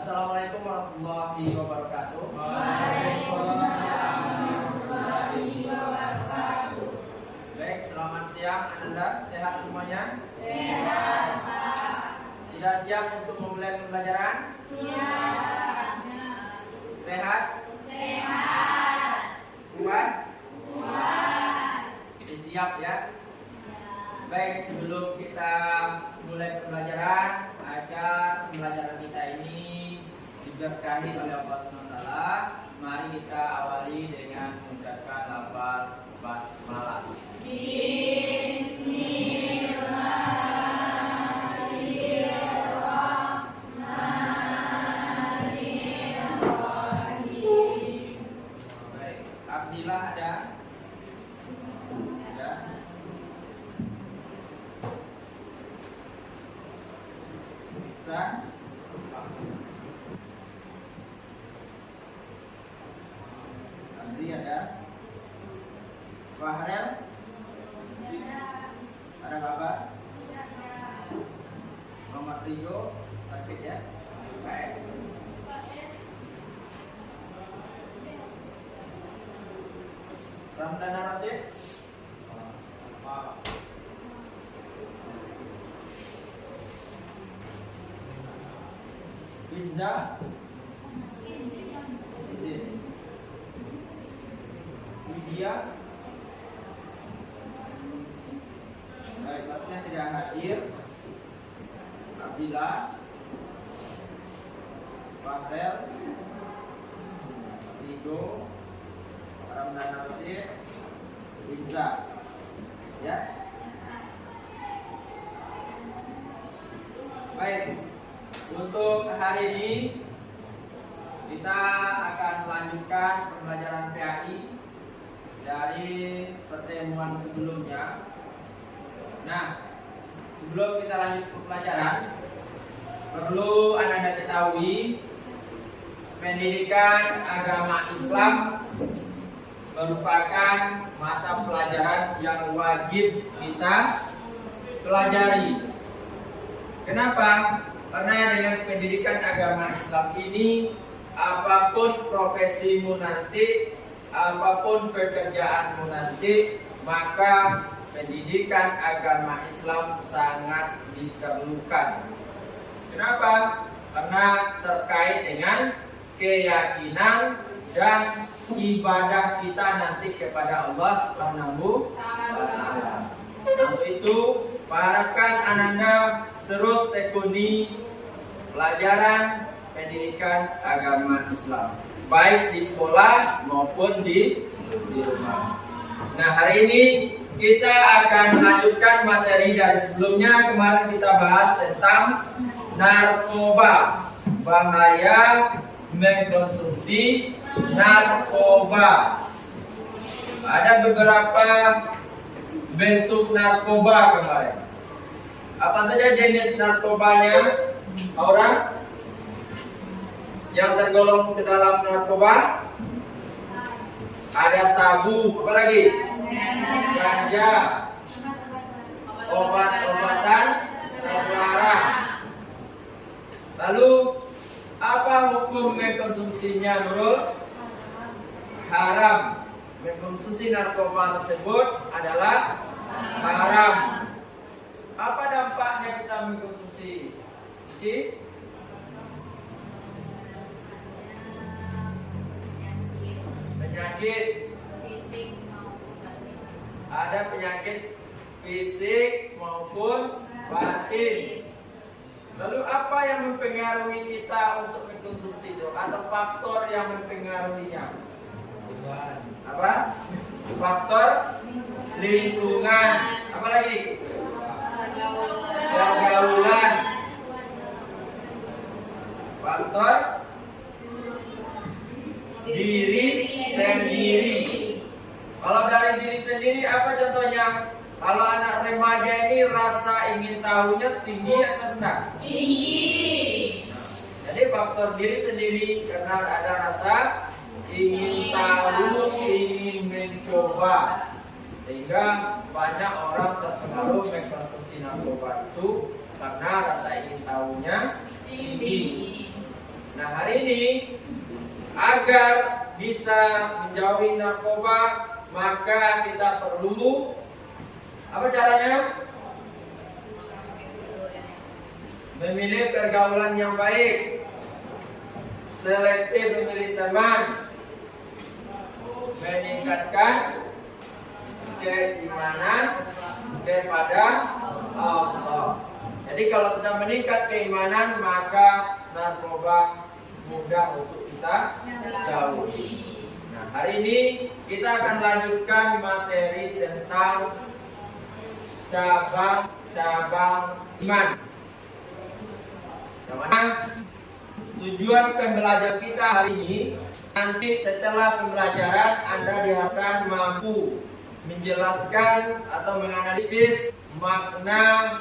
Assalamualaikum warahmatullahi wabarakatuh. Waalaikumsalam warahmatullahi wabarakatuh. Baik, selamat siang Ananda. Sehat semuanya? Sehat, Pak. Sudah siap untuk memulai pembelajaran? Siap. Sehat? Sehat. Kuat? Kuat. Siap ya? Baik, sebelum kita mulai pembelajaran, agar pembelajaran kita ini diberkahi oleh Allah SWT, mari kita awali dengan mengucapkan lafaz basmalah. Bismillahirrahmanirrahim. Baik, Abdillah ada? Ada? Bisa? Andri ada? Fahrel? Ada kabar? Muhammad Rio sakit ya? Baik. Ramdana Rasid? Binza? Izin. Widya? Baik, artinya tidak hadir. Abdillah, Fahrel, Rido, Ramdana Rasid, Binza. Ya. Baik. Untuk hari ini kita akan melanjutkan pembelajaran PAI dari pertemuan sebelumnya. Nah, sebelum kita lanjut pembelajaran, perlu Anda ketahui pendidikan agama Islam merupakan mata pelajaran yang wajib kita pelajari. Kenapa? Karena dengan pendidikan agama Islam ini, apapun profesimu nanti, apapun pekerjaanmu nanti, maka pendidikan agama Islam sangat diperlukan. Kenapa? Karena terkait dengan keyakinan dan ibadah kita nanti kepada Allah Subhanahu wa Ta'ala. Untuk itu, harapkan Ananda terus tekuni pelajaran pendidikan agama Islam, baik di sekolah maupun di rumah. Nah, hari ini kita akan melanjutkan materi dari sebelumnya. Kemarin kita bahas tentang narkoba, bahaya mengkonsumsi narkoba. Ada beberapa bentuk narkoba kemarin. Apa saja jenis narkobanya? Orang yang tergolong ke dalam narkoba? Ada sabu, apa lagi? Ganja, obat-obatan terlarang. Lalu apa hukum mengkonsumsinya, Nurul? Haram. Mengkonsumsi narkoba tersebut adalah haram. Apa dampaknya kita mengkonsumsi? Cici? Penyakit. Ada penyakit fisik maupun batin. Lalu apa yang mempengaruhi kita untuk mengkonsumsi itu? Atau faktor yang mempengaruhinya? Apa? Faktor lingkungan. Apa lagi? Pergaulan. Faktor diri sendiri. Kalau dari diri sendiri apa contohnya? Kalau anak remaja ini rasa ingin tahunya tinggi atau rendah? Tinggi. Jadi faktor diri sendiri karena ada rasa ingin tahu, ingin mencoba, sehingga banyak orang terpengaruh mengkonsumsi narkoba itu karena rasa ingin tahunya tinggi. Nah, hari ini agar bisa menjauhi narkoba, maka kita perlu apa caranya? Memilih pergaulan yang baik, selektif memilih teman, meningkatkan keimanan kepada Allah. Jadi kalau sudah meningkat keimanan, maka narkoba mudah untuk kita jauhi. Nah, hari ini kita akan lanjutkan materi tentang cabang-cabang iman. Yang mana tujuan pembelajaran kita hari ini, nanti setelah pembelajaran Anda diharapkan mampu menjelaskan atau menganalisis makna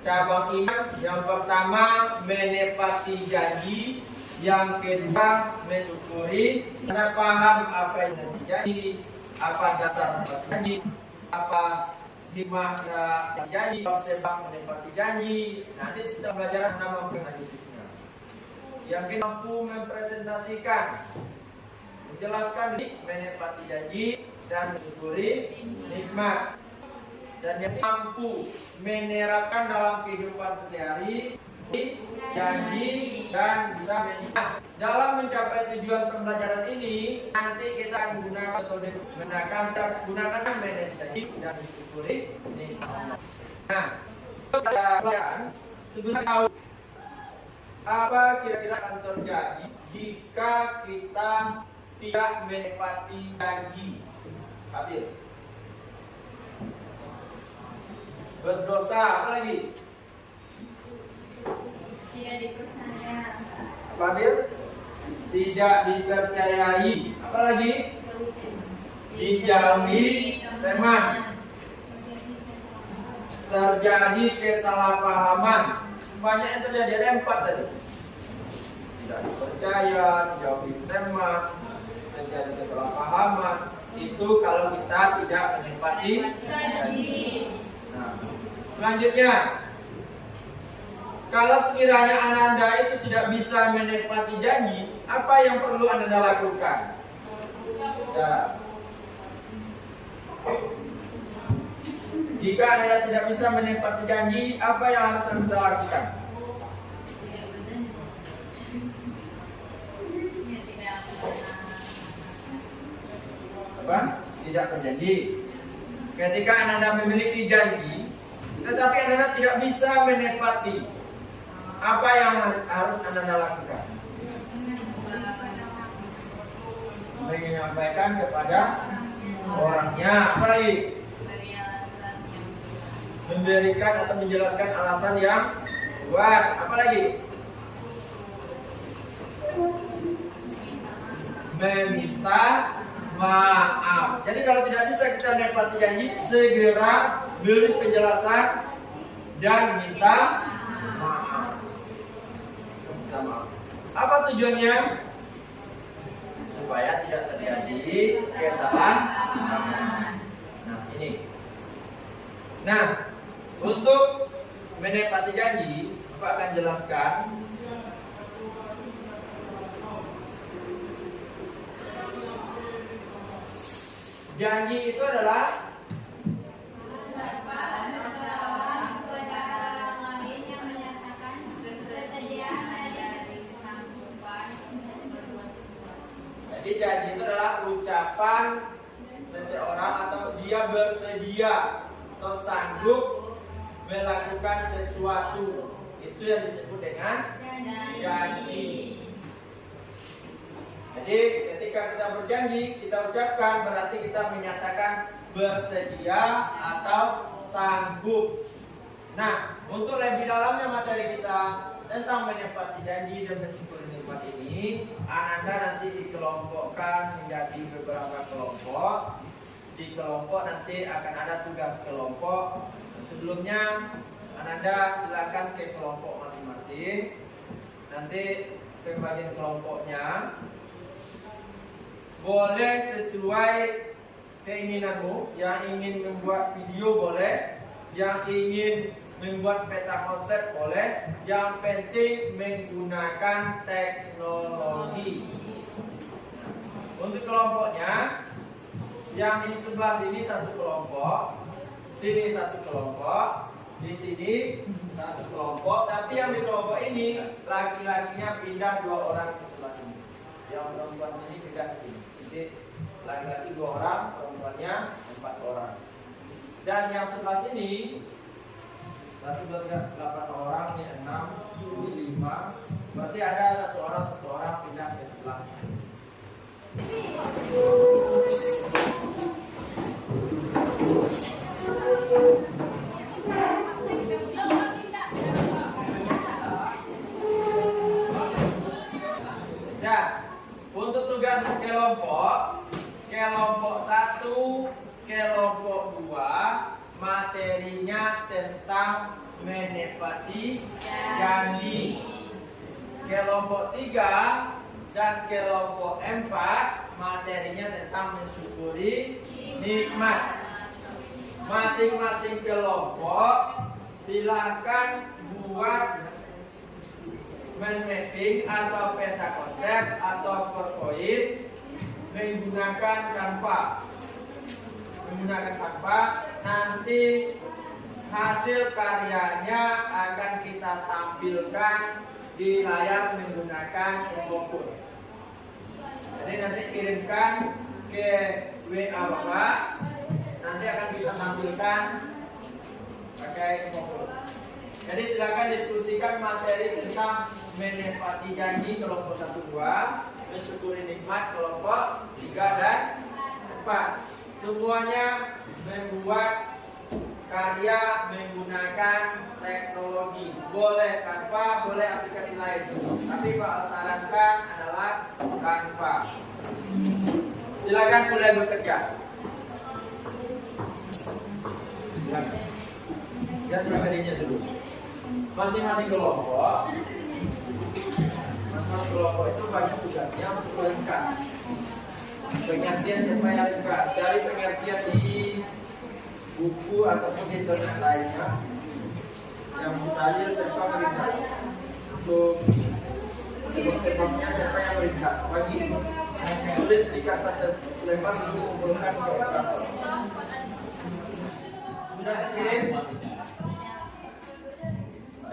cabang iman. Yang pertama, menepati janji. Yang kedua, mensyukuri. Anda paham apa yang terjadi, apa dasar menepati janji, apa hikmah janji, sebab menepati janji. Nanti setelah pembelajaran Anda mampu menganalisisnya. Yang kedua, mampu mempresentasikan, menjelaskan menepati janji dan mensyukuri nikmat. Dan yang mampu menerapkan dalam kehidupan sehari-hari janji dan bisa menjaga. Dalam mencapai tujuan pembelajaran ini, nanti kita akan menggunakan metode gunakan menepati janji dan mensyukuri nikmat. Nah, pelajaran sebenarnya tahu apa kira-kira akan terjadi jika kita tidak menepati janji. Habil. Berdosa, apa lagi? Tidak dipercaya. Apa Habil? Tidak dipercayai. Apa lagi? Dijauhi teman. Terjadi kesalahpahaman. Banyak yang terjadi, ada 4 tadi. Tidak dipercaya, dijauhi teman, terjadi kesalahpahaman. Itu kalau kita tidak menepati janji. Nah, selanjutnya, kalau sekiranya Ananda itu tidak bisa menepati janji, apa yang perlu Ananda lakukan? Ya. Jika Ananda tidak bisa menepati janji, apa yang harus Ananda lakukan? Apa? Tidak berjanji. Ketika Ananda memiliki janji, tetapi Ananda tidak bisa menepati, apa yang harus Ananda lakukan? Menyampaikan kepada orangnya. Apa lagi? Memberikan atau menjelaskan alasan yang kuat. Apa lagi? Meminta maaf. Jadi kalau tidak bisa kita menepati janji, segera beri penjelasan dan minta maaf. Minta maaf. Apa tujuannya? Supaya tidak terjadi kesalahan. Nah, ini. Nah, untuk menepati janji, Bapak akan jelaskan. Janji itu adalah seseorang kepada orang lain yang menyatakan kesediaan dan kesanggupan untuk berbuat sesuatu. Jadi janji itu adalah ucapan seseorang atau dia bersedia atau sanggup melakukan sesuatu. Itu yang disebut dengan janji. Jadi ketika kita berjanji, kita ucapkan, berarti kita menyatakan bersedia atau sanggup. Nah, untuk lebih dalamnya materi kita tentang menepati janji dan mensyukuri nikmat ini, Ananda nanti dikelompokkan menjadi beberapa kelompok. Di kelompok nanti akan ada tugas kelompok. Sebelumnya Ananda silakan ke kelompok masing-masing. Nanti pembagian kelompoknya boleh sesuai keinginanmu. Yang ingin membuat video boleh, yang ingin membuat peta konsep boleh, yang penting menggunakan teknologi. Untuk kelompoknya, yang di sebelah sini satu kelompok, sini satu kelompok, di sini satu kelompok, tapi yang di kelompok ini laki-lakinya pindah 2 orang ke sebelah sini. Yang perempuan sini pindah ke sini. Jadi laki-laki 2 orang, perempuannya 4 orang. Dan yang sebelah sini 1, 2, 3, 8 orang, ini 6, ini 5. Berarti ada satu orang pindah ke sebelah. Ya, untuk tugas kelompok 1, kelompok 2, materinya tentang menepati janji. Kelompok 3 dan kelompok 4, materinya tentang mensyukuri nikmat. Masing-masing kelompok silahkan buat mapping atau peta konsep atau PowerPoint menggunakan Canva. Nanti hasil karyanya akan kita tampilkan di layar menggunakan e-focus. Jadi nanti kirimkan ke WA Bapak, nanti akan kita tampilkan pakai e-focus. Jadi silakan diskusikan materi tentang menepati janji kelompok 1, 2, mensyukuri nikmat kelompok 3 dan 4. Semuanya membuat karya menggunakan teknologi. Boleh Canva, boleh aplikasi lain. Tapi Pak sarankan adalah Canva. Silakan mulai bekerja. Silakan. Lihat materinya dulu. Masing-masing kelompok itu banyak tugasnya untuk lengkap. Pengertian siapa yang lengkap dari pengertian di buku ataupun internet lainnya yang mutalir serta melihat untuk sebab-sebabnya siapa yang melihat bagi tulis di kertas lembar untuk mengumpulkan ke kantor. Sudah terkirim?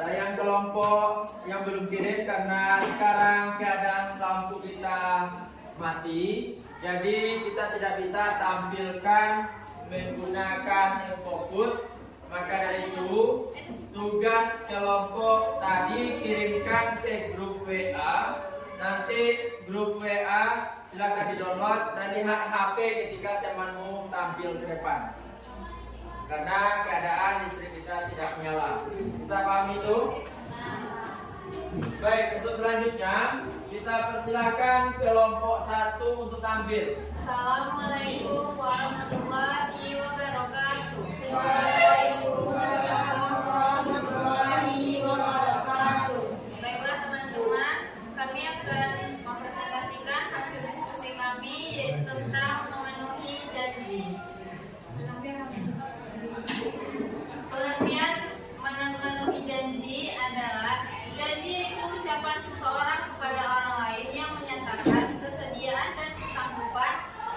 Ada yang kelompok yang belum kirim karena sekarang keadaan lampu kita mati, jadi kita tidak bisa tampilkan menggunakan e-focus. Maka dari itu tugas kelompok tadi kirimkan ke grup WA. Nanti grup WA silakan di-download dan lihat HP ketika temanmu tampil ke depan. Karena keadaan listrik kita tidak menyala. Bisa pahami itu? Baik, untuk selanjutnya kita persilakan kelompok 1 untuk tampil. Assalamualaikum warahmatullahi wabarakatuh. Waalaikumsalam warahmatullahi wabarakatuh. Baiklah teman-teman, kami akan mempresentasikan hasil diskusi kami yaitu tentang memenuhi janji. Pengertian memenuhi janji adalah janji itu ucapan seseorang kepada orang lain yang menyatakan kesediaan dan kesanggupan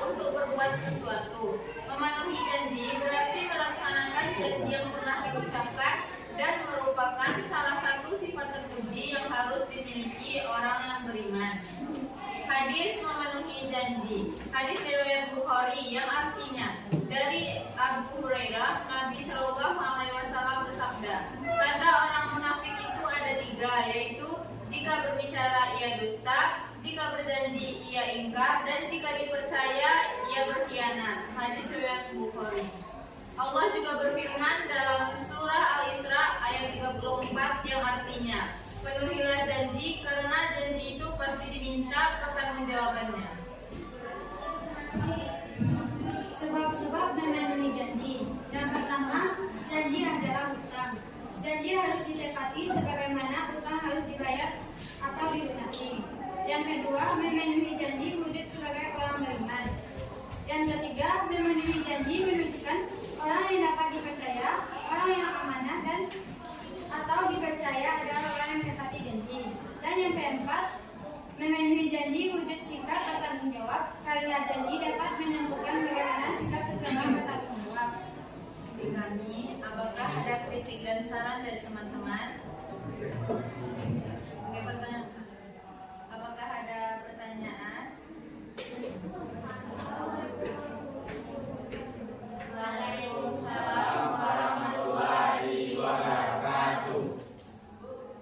untuk berbuat sesuatu. Memenuhi janji berarti melaksanakan janji yang pernah diucapkan dan merupakan salah satu sifat terpuji yang harus dimiliki orang yang beriman. Hadis memenuhi janji. Hadis riwayat Bukhari yang artinya dari Abu Hurairah, Nabi Shallallahu Alaihi Wasallam bersabda, tanda orang munafik itu ada 3, yaitu jika berbicara ia dusta, jika berjanji ia ingkar, dan jika dipercaya ia berkhianat. Hadis riwayat Bukhari. Allah juga berfirman dalam surah Al-Isra ayat 34 yang artinya, penuhilah janji karena janji itu pasti diminta pertanggungjawabannya. Sebab-sebab memenuhi janji. Yang pertama, janji adalah hutang. Janji harus ditepati sebagaimana hutang harus dibayar atau dilunasi. Yang kedua, memenuhi janji wujud sebagai orang beriman. Yang ketiga, memenuhi janji menunjukkan orang yang dapat dipercaya, orang yang amanah dan keempat, memenuhi janji wujud sikap bertanggung jawab, karena janji dapat menentukan bagaimana sikap seseorang bertanggung jawab. Kami, apakah ada kritik dan saran dari teman-teman? Oke, pertanyaan. Apakah ada pertanyaan? Waalaikumsalam warahmatullahi wabarakatuh.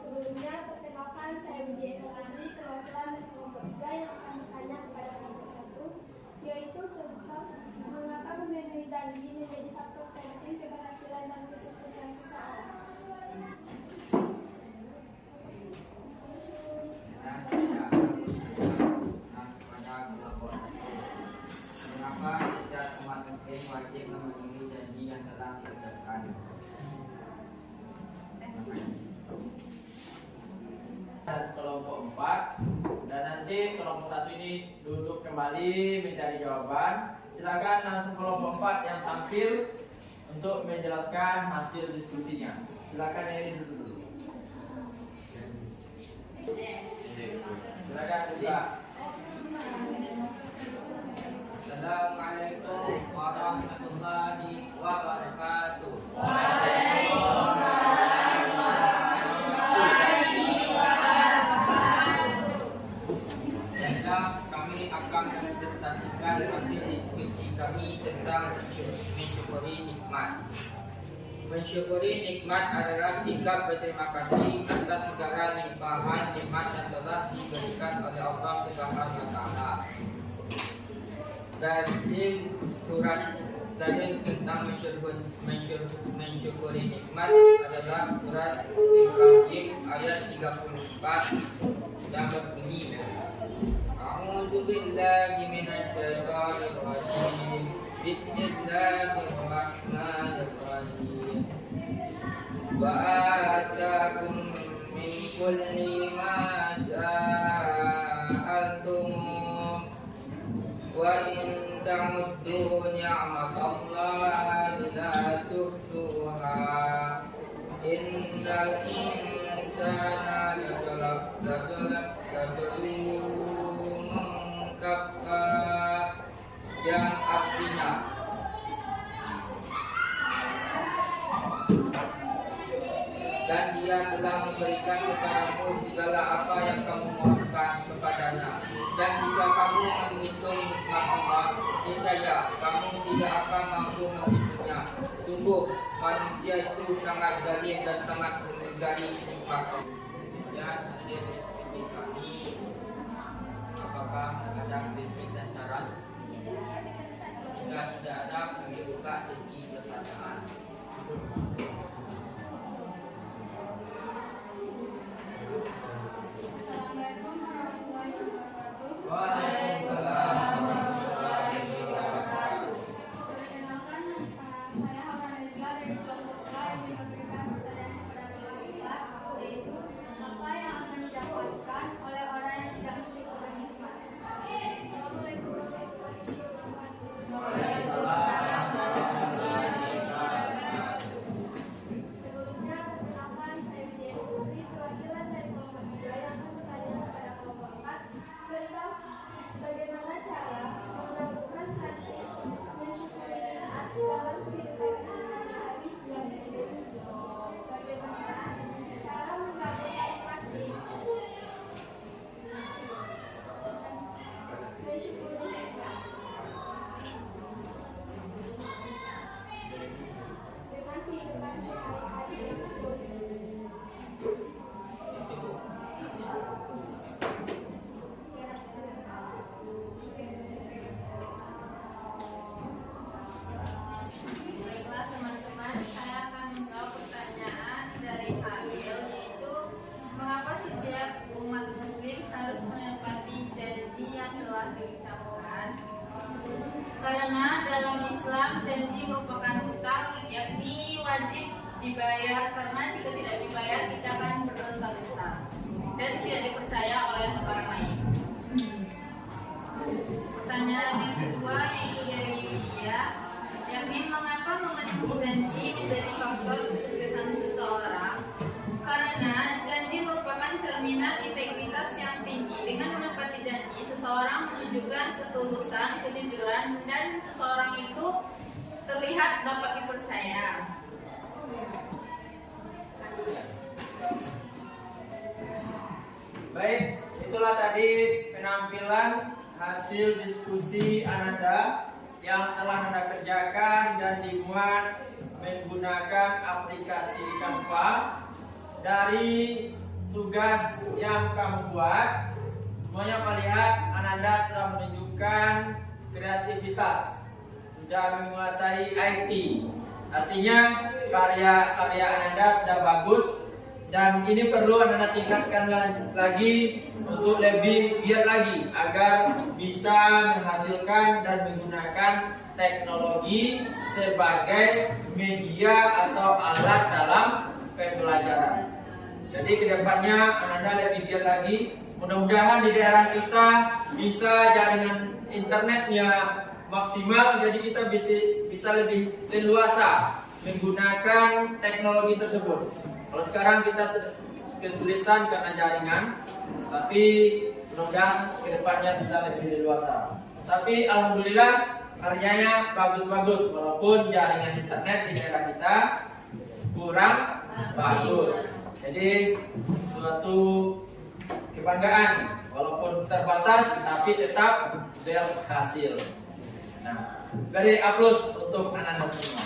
Sebelumnya, perkenalkan saya Wijaya Nurani, perwakilan dari kelompok 3 yang akan bertanya kepada kelompok 1, yaitu tentang mengapa memenuhi janji menjadi faktor penting keberhasilan dan kesuksesan seseorang. Kepada kelompok mengapa setiap umat muslim wajib memenuhi janji yang telah diucapkan? Dan kelompok 4 dan nanti kelompok 1 ini duduk kembali mencari jawaban. Silakan langsung kelompok 4 yang tampil untuk menjelaskan hasil diskusinya. Silakan ini duduk dulu. Silakan buka. Assalamualaikum warahmatullahi wabarakatuh. Baiklah, kami akan mempresentasikan hasil diskusi kami tentang mensyukuri nikmat. Mensyukuri nikmat adalah sikap berterima kasih atas segala limpahan nikmat yang telah diberikan oleh Allah Subhanahu wa taala. Dalil tentang mensyukuri nikmat adalah surat Ibrahim ayat 34 yang berbunyi, A'udzu billahi minasyaitonir rajim. Bismillahirrahmanirrahim. Wa atakum min kulli ma sa'altum wa in ta'uddu ni'matallahi la tuhsuha innal insana ladzalumun kafar, yang artinya dan dia telah memberikan kepadamu segala apa yang kamu mohonkan kepadanya, dan jika kamu menghitung nikmat Allah, niscaya kamu tidak akan mampu menghitungnya. Sungguh manusia itu sangat zalim dan sangat mengingkari nikmat Allah. Demikian hasil diskusi kami. Apakah ada kritik dan saran? Jika tidak ada, kami buka sesi pertanyaan. Assalamualaikum warahmatullahi wabarakatuh. Waalaikumsalam warahmatullahi wabarakatuh. Perkenalkan, saya Hawa Najla dari kelompok 2 yang memberikan pertanyaan kepada kelompok 4, yaitu apa yang akan didapatkan oleh orang yang tidak mensyukuri nikmat. Assalamualaikum warahmatullahi wabarakatuh. Sebelumnya, perkenalkan saya Wijaya Putri, perwakilan dari kelompok 3 yang akan bertanya kepada kelompok 4 tentang bagaimana cara melakukan praktik mensyukuri nikmat dalam kehidupan sehari-hari yang sehari. Bagaimana cara melakukan praktik mensyukuri nikmat dengan kehidupan sehari-hari yang sehari. Baiklah teman-teman, saya akan menjawab pertanyaan dari Halil, yaitu mengapa setiap umat muslim harus menepati janji yang telah diucapkan? Karena dalam Islam janji merupakan hutang, yakni wajib dibayar, karena jika tidak dibayar kita akan berdosa besar dan tidak dipercaya oleh orang lain. Pertanyaan yang kedua yaitu dari Widya, yakni mengapa memenuhi janji menjadi faktor kesuksesan seseorang? Karena janji merupakan cerminan integritas kejujuran dan seseorang itu terlihat dapat dipercaya. Baik, itulah tadi penampilan hasil diskusi Ananda yang telah Anda kerjakan dan dimuat menggunakan aplikasi Canva. Dari tugas yang kamu buat, semuanya melihat Ananda telah menunjukkan kreativitas, sudah menguasai IT. Artinya karya-karya Ananda sudah bagus dan ini perlu Ananda tingkatkan lagi untuk lebih giat lagi agar bisa menghasilkan dan menggunakan teknologi sebagai media atau alat dalam pembelajaran. Jadi kedepannya Ananda lebih giat lagi. Mudah-mudahan di daerah kita bisa jaringan internetnya maksimal, jadi kita bisa lebih leluasa menggunakan teknologi tersebut. Kalau sekarang kita kesulitan karena jaringan, tapi mudah-mudahan kedepannya bisa lebih leluasa. Tapi alhamdulillah karyanya bagus-bagus walaupun jaringan internet di daerah kita kurang bagus. Jadi suatu kebanggaan walaupun terbatas tapi tetap berhasil. Nah, beri aplaus untuk anak-anak semua.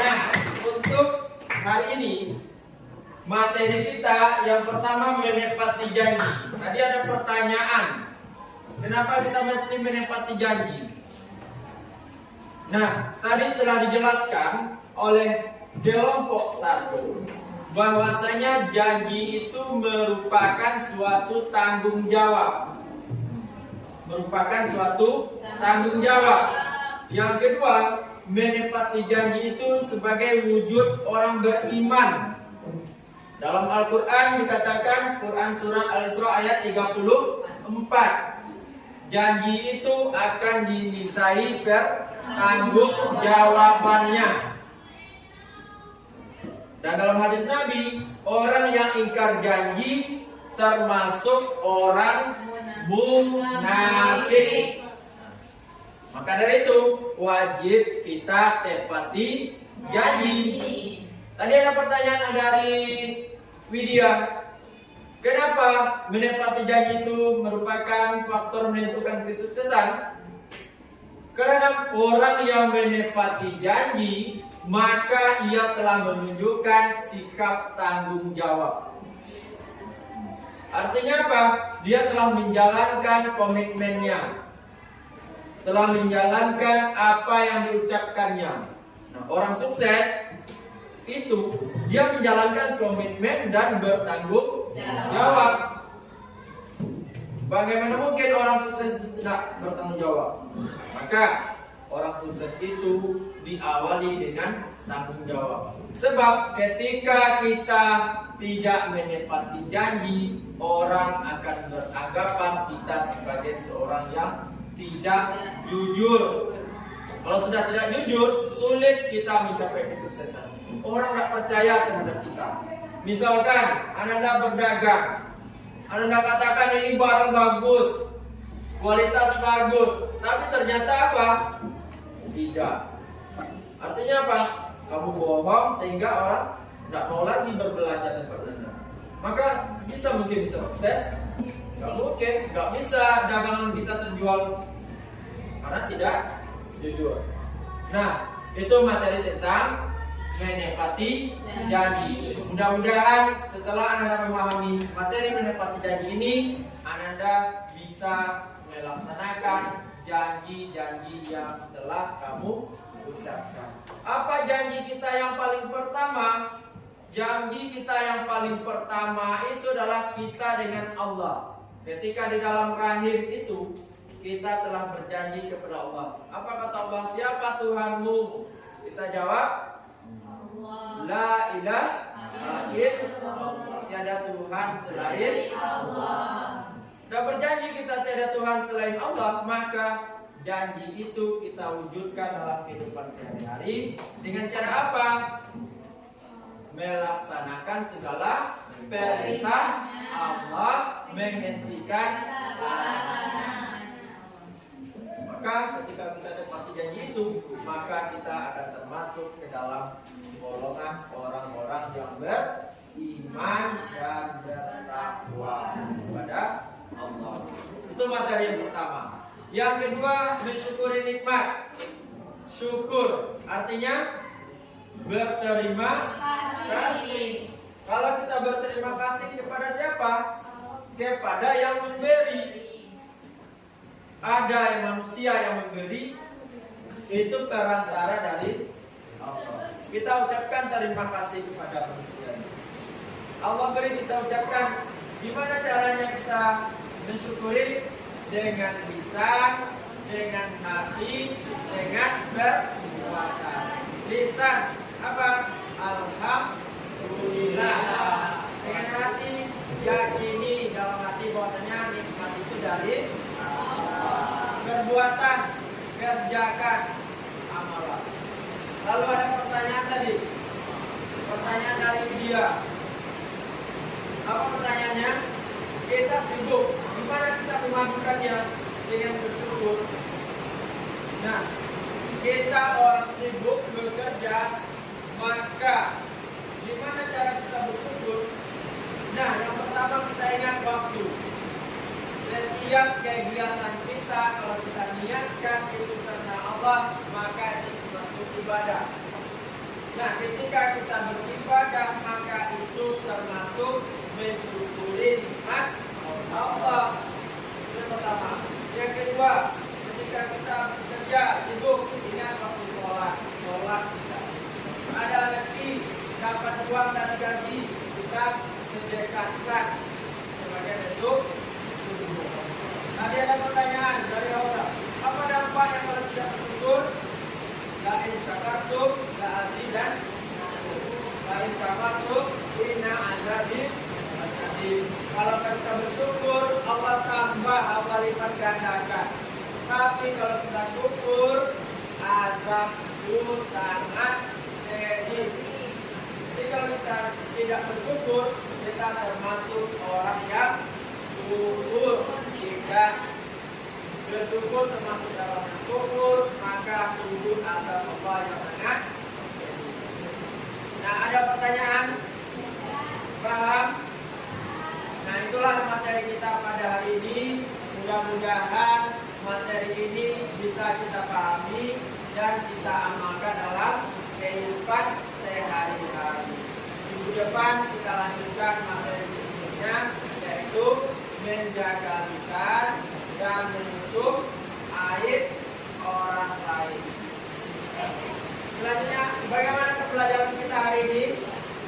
Nah, untuk hari ini materi kita yang pertama menepati janji. Tadi ada pertanyaan, kenapa kita mesti menepati janji? Nah, tadi telah dijelaskan oleh kelompok 1 bahwasanya janji itu merupakan suatu tanggung jawab. Yang kedua, menepati janji itu sebagai wujud orang beriman. Dalam Al-Quran dikatakan, Quran Surah Al-Isra ayat 34, janji itu akan dimintai pertanggung jawabannya. Dan dalam hadis Nabi, orang yang ingkar janji termasuk orang munafik. Maka dari itu wajib kita tepati janji. Tadi ada pertanyaan dari Widya, kenapa menepati janji itu merupakan faktor menentukan kesuksesan? Karena orang yang menepati janji, maka ia telah menunjukkan sikap tanggung jawab. Artinya apa? Dia telah menjalankan komitmennya, telah menjalankan apa yang diucapkannya. Nah, orang sukses itu dia menjalankan komitmen dan bertanggung jawab. Bagaimana mungkin orang sukses tidak bertanggung jawab? Maka orang sukses itu diawali dengan tanggung jawab. Sebab ketika kita tidak menepati janji, orang akan beranggapan kita sebagai seorang yang tidak jujur. Kalau sudah tidak jujur, sulit kita mencapai kesuksesan. Orang tidak percaya terhadap kita. Misalkan Anda berdagang, Anda katakan ini barang bagus, kualitas bagus, tapi ternyata apa? Tidak. Artinya apa? Kamu bohong sehingga orang tidak mau lagi berbelanja tempat Anda. Maka bisa mungkin bisa sukses? Nggak mungkin. Nggak bisa dagangan kita terjual karena tidak jujur. Nah, itu materi tentang menepati janji. Mudah-mudahan setelah Anda memahami materi menepati janji ini, Anda bisa melaksanakan janji-janji yang telah kamu ucapkan. Apa janji kita yang paling pertama? Janji kita yang paling pertama itu adalah kita dengan Allah. Ketika di dalam rahim itu kita telah berjanji kepada Allah. Apa kata Allah? Siapa Tuhanmu? Kita jawab, La ilaha illallah. Tiada Tuhan selain Allah. Sudah berjanji kita tiada Tuhan selain Allah, maka janji itu kita wujudkan dalam kehidupan sehari-hari dengan cara apa? Melaksanakan segala perintah Allah, menghentikan larangan. dalam golongan orang-orang yang beriman dan bertakwa kepada Allah. Itu materi yang pertama. Yang kedua, mensyukuri nikmat. Syukur artinya berterima kasih. Kalau kita berterima kasih kepada siapa? Kepada yang memberi. Ada yang manusia yang memberi, itu perantara dari Allah. Kita ucapkan terima kasih kepada manusia. Allah beri, kita ucapkan. Gimana caranya kita mensyukuri? Dengan lisan, dengan hati, dengan perbuatan. Lisan apa? Alhamdulillah. Dengan hati, yakini dalam hati bahwasanya nikmat itu dari Allah. Perbuatan, kerjakan amalan. Lalu ada pertanyaan tadi. Pertanyaan dari dia. Apa pertanyaannya? Kita sibuk. Gimana kita memadukannya? Dengan bersyukur. Nah, kita orang sibuk bekerja, maka gimana cara kita bersyukur? Nah, yang pertama kita ingat waktu. Setiap kegiatan kita, kalau kita niatkan itu karena Allah, maka itu termasuk ibadah. Nah, ketika kita beribadah, maka itu termasuk mensyukuri nikmat Allah. Itu yang pertama. Yang kedua, ketika kita bekerja sibuk, ingat waktu sholat kita. Ada rezeki, dapat uang dari gaji, kita sedekahkan sebagai bentuk syukur. Tadi ada pertanyaan dari orang, apa dampaknya kalau tidak bersyukur? Lain syakartum, la azidan, lain syakartum, inna azabin. Kalau kita bersyukur, Allah tambah, Allah lipat gandakan. Tapi kalau kita syukur, azab itu sangat sedih. Jadi kalau kita tidak bersyukur, kita termasuk orang yang kufur. Jika bersyukur termasuk dalam syukur, maka turun azab Allah yang sangat sedih. Nah, ada pertanyaan? Paham? Nah, itulah materi kita pada hari ini. Mudah-mudahan materi ini bisa kita pahami dan kita amalkan dalam kehidupan sehari-hari. Minggu depan kita lanjutkan materi berikutnya, yaitu menjaga lisan dan menutup aib orang lain. Selanjutnya, bagaimana pembelajaran kita hari ini?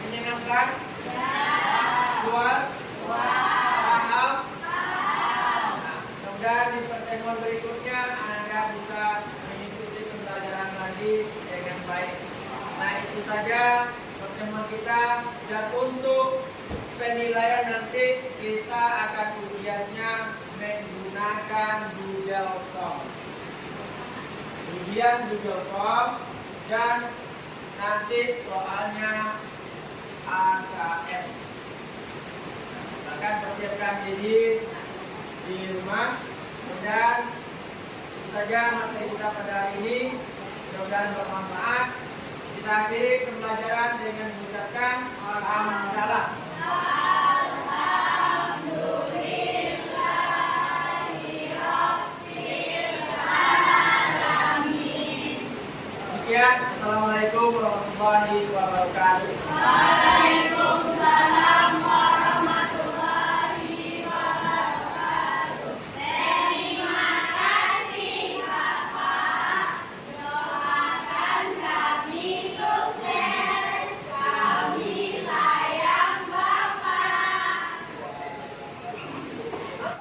Menyenangkan? Puas? Paham? Nah, mudah-mudahan di pertemuan berikutnya Anda bisa mengikuti pembelajaran lagi dengan baik. Nah, itu saja pertemuan kita. Dan untuk penilaian nanti kita akan ujiannya menggunakan Google Form. Ujian Google Form dan nanti soalnya AKM. Akan persiapkan diri di rumah. Dan itu saja materi kita pada hari ini. Mudah-mudahan bermanfaat. Kita akhiri pembelajaran dengan mengucapkan alhamdulillah. Sekian. Assalamualaikum warahmatullahi wabarakatuh. Waalaikumsalam.